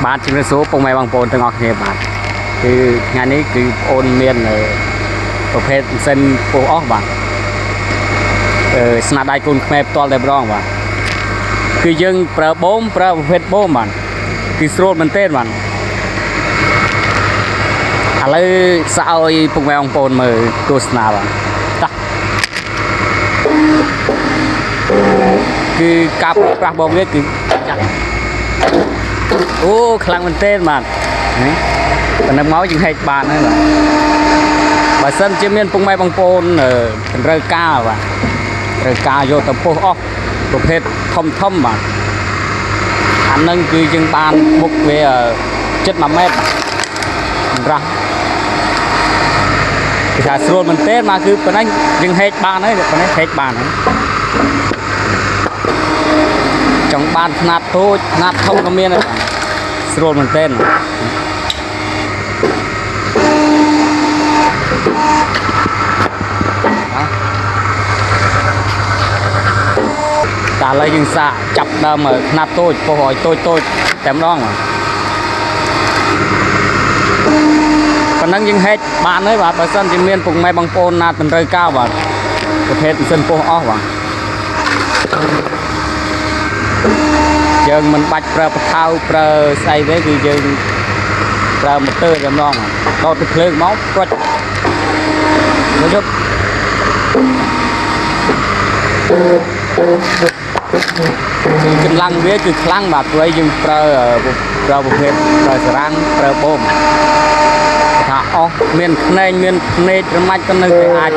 បាទជំរាបសួរពុកម៉ែបងប្អូនទាំងអស់គ្នាបាទគឺថ្ងៃនេះគឺបងអូនមានប្រភេទម៉ាស៊ីនពោះអស់បាទស្នាដៃកូនខ្មែរផ្ទាល់តែម្ដងបាទគឺយើងប្រើបូមប្រើប្រភេទបូមបាទគឺស្រួលមែនទែនបាទឥឡូវសាក់ឲ្យពុកម៉ែបងប្អូនមើលទស្សនាបាទតោះគឺការប្រាស់បងវាគឺចាក់អូខ្លាំងមែនទែនបាទនេះប៉ុណ្ណឹងមកយើងហែកបានហើយបាទបើសិនជាមានពុកម៉ែបងប្អូនត្រូវការបាទត្រូវការយកទៅពោះអស់ប្រភេទធំបាទអានឹងគឺយើងបានមុខវាជិត1 ម៉ែត្រសម្រាប់គេថាស្រួលមែនទែនបាទគឺប៉ុណ្ណឹងយើងហែកបានហើយប៉ុណ្ណេះហែកបានហើយចង់បានຂະຫນាតតូចຂະຫນាតធំក៏មានដែរស្រួលមែនទែនតែឥឡូវយើងសាកចាប់ដើមຂະຫນាតតូចពោះឲ្យតូចតែម្ដងប៉ុណ្ណឹងយើងហែកបានហើយបាទបើសិនជាមានពុកម៉ែបងប្អូនណាត្រូវការបាទប្រភេទម៉ាស៊ីនពោះអស់បាទយើងមិនបាច់ប្រើបថៅប្រើស្អីទេគឺយើងប្រើម៉ូទ័រតែម្ដងដោតទឹកភ្លើងមកព្រុចមើលជប់កម្លាំងវាគឺខ្លាំងបាទព្រោះយើងប្រើប្រភេទប្រើសារ៉ាំងប្រើបូមថាអស់មានភ្នែកមានភ្នែករមាច់ក៏នៅតែអាច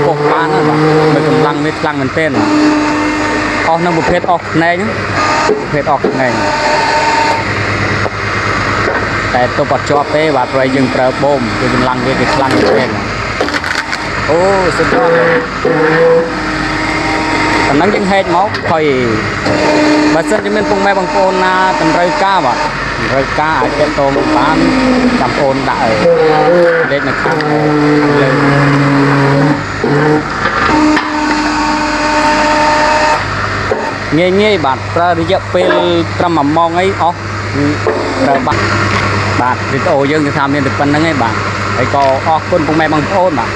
ពុះបានបាទមើលកម្លាំងវាខ្លាំងមែនទែនអស់នឹងប្រភេទអស់ភ្នែកប្រភេទអស់ភ្នែកតែទៅបត់ជាប់ទេបាទព្រោះយើងប្រើបូមគឺកម្លាំងវាគឺខ្លាំងមែនទែនអូសុទ្ធយអត់ប៉ុណ្ណឹងយើងហែកមកហើយបើសិនជាមានពុកម៉ែបងប្អូនណាត្រូវការបាទត្រូវការអាចទាក់ទងបានចាំប្អូនដាក់លេខនៅខាងលើងាយបាទប្រើរយៈពេលត្រឹម1 ម៉ោងអីអស់ប្រើបាទវីដេអូយើងគឺថាមានតែប៉ុណ្្នឹងឯងបាទហើយក៏អរគុណពុកម៉ែបងប្អូនបាទ